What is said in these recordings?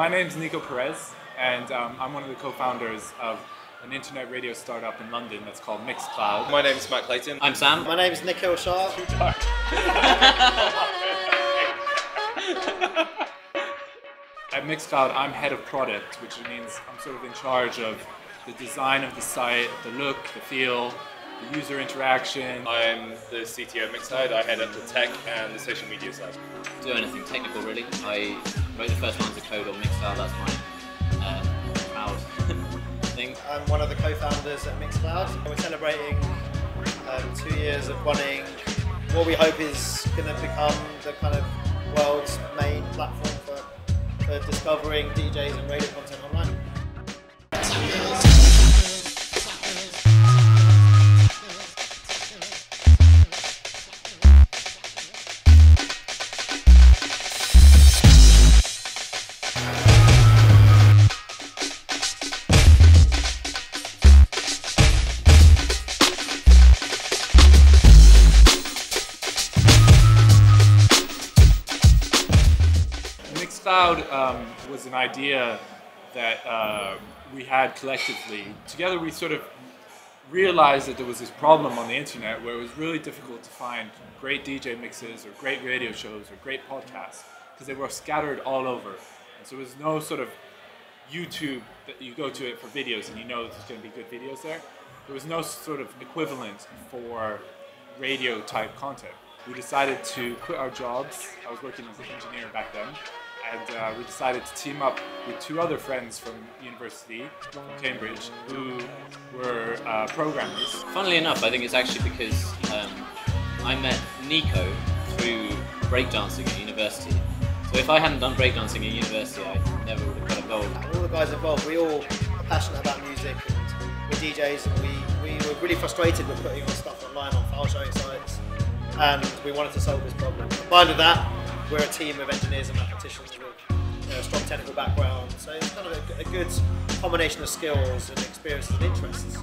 My name's Nico Perez, and I'm one of the co-founders of an internet radio startup in London that's called Mixcloud. My name's Matt Clayton. I'm Sam. My name's Nikhil Shah. At Mixcloud, I'm head of product, which means I'm sort of in charge of the design of the site, the look, the feel, the user interaction. I'm the CTO of Mixcloud. I head up the tech and the social media side. Do anything technical really. I wrote the first lines of code on Mixcloud. That's my proud thing. I'm one of the co-founders at Mixcloud. We're celebrating 2 years of running what we hope is going to become the kind of world's main platform for discovering DJs and radio content online. Mixcloud was an idea that we had collectively. Together we sort of realized that there was this problem on the internet where it was really difficult to find great DJ mixes or great radio shows or great podcasts because they were scattered all over. And so there was no sort of YouTube that you go to it for videos and you know there's going to be good videos there. There was no sort of equivalent for radio type content. We decided to quit our jobs. I was working as an engineer back then. And we decided to team up with two other friends from university, from Cambridge, who were programmers. Funnily enough, I think it's actually because I met Nico through breakdancing at university. So if I hadn't done breakdancing at university, I never would have got involved. All the guys involved, we all are passionate about music and we're DJs, and we were really frustrated with putting our stuff online on file sharing sites, and we wanted to solve this problem. Combined with that, we're a team of engineers and mathematicians with a strong technical background, so it's kind of a good combination of skills and experiences and interests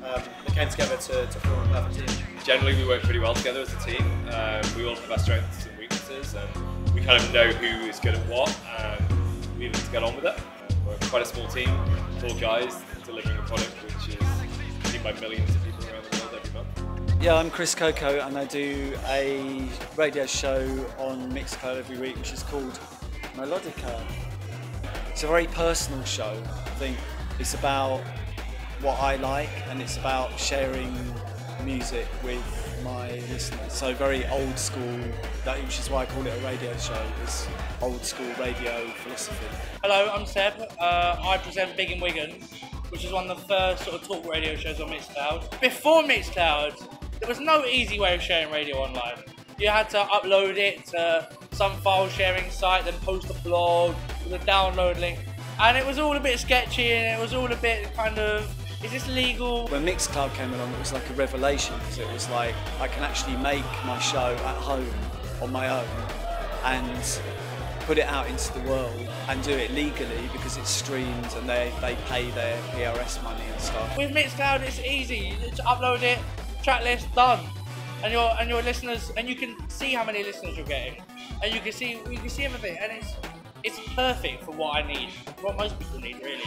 that came together to form a perfect team. Generally, we work pretty well together as a team. We all have our strengths and weaknesses, and we kind of know who is good at what, and we need to get on with it. We're quite a small team, 4 guys delivering a product which is seen by millions of people around the world every month. Yeah, I'm Chris Coco, and I do a radio show on Mixcloud every week which is called Melodica. It's a very personal show. I think it's about what I like, and it's about sharing music with my listeners. So very old school, which is why I call it a radio show. It's old school radio philosophy. Hello, I'm Seb. I present Big and Wigan, which is one of the first sort of talk radio shows on Mixcloud. Before Mixcloud, there was no easy way of sharing radio online. You had to upload it to some file sharing site, then post a blog with a download link. And it was all a bit sketchy, and it was all a bit kind of, is this legal? When Mixcloud came along, it was like a revelation, because it was like, I can actually make my show at home on my own and put it out into the world and do it legally because it's streamed and they pay their PRS money and stuff. With Mixcloud, it's easy. You just upload it, track list, done. And your listeners, and you can see how many listeners you're getting, and you can see everything, and it's perfect for what I need, what most people need, really.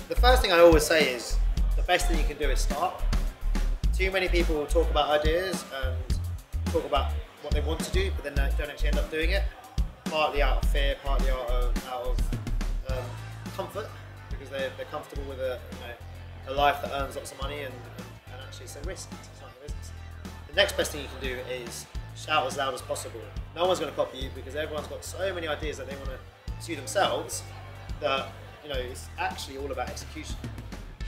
The first thing I always say is the best thing you can do is start. Too many people will talk about ideas and talk about what they want to do, but then they don't actually end up doing it. Partly out of fear, partly out of comfort, because they're comfortable with a life that earns lots of money, and actually it's a risk. It's not a business. The next best thing you can do is shout as loud as possible. No one's going to copy you because everyone's got so many ideas that they want to pursue themselves that it's actually all about execution.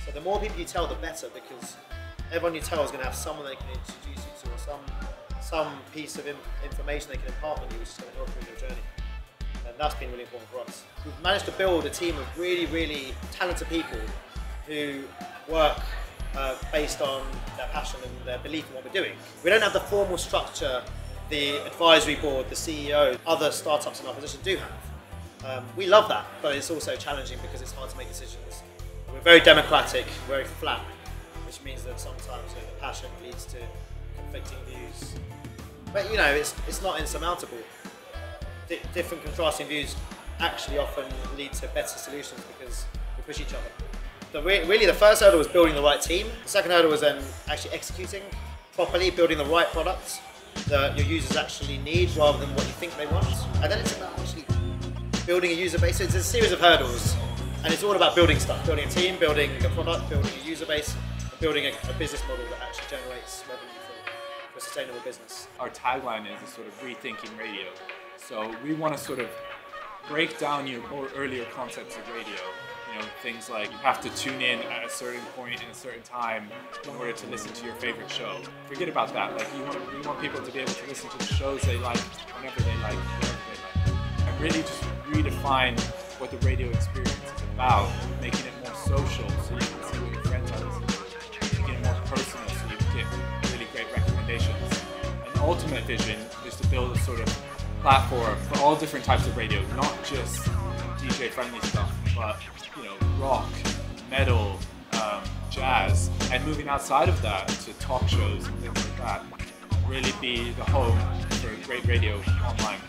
So the more people you tell, the better, because everyone you tell is going to have someone they can introduce you to, or some piece of information they can impart on you, which is going to help you in your journey. And that's been really important for us. We've managed to build a team of really, really talented people who work based on their passion and their belief in what we're doing. We don't have the formal structure the advisory board, the CEO, other startups in our position do have. We love that, but it's also challenging because it's hard to make decisions. We're very democratic, very flat, which means that sometimes the passion leads to conflicting views. But you know, it's not insurmountable. Different contrasting views actually often lead to better solutions because we push each other. Really, the first hurdle was building the right team. The second hurdle was then actually executing properly, building the right products that your users actually need rather than what you think they want. And then it's about actually building a user base. So it's a series of hurdles, and it's all about building stuff, building a team, building a product, building a user base, and building a business model that actually generates revenue for a sustainable business. Our tagline is sort of rethinking radio. So we want to sort of break down your more earlier concepts of radio. You know, things like you have to tune in at a certain point in a certain time in order to listen to your favorite show. Forget about that. Like we want people to be able to listen to the shows they like whenever they like, wherever they like. And really just redefine what the radio experience is about, making it more social so you can see what your friends are listening to, making it more personal so you can get really great recommendations. And the ultimate vision is to build a sort of platform for all different types of radio, not just DJ-friendly stuff, but you know, rock, metal, jazz, and moving outside of that to talk shows and things like that. Really be the home for great radio online.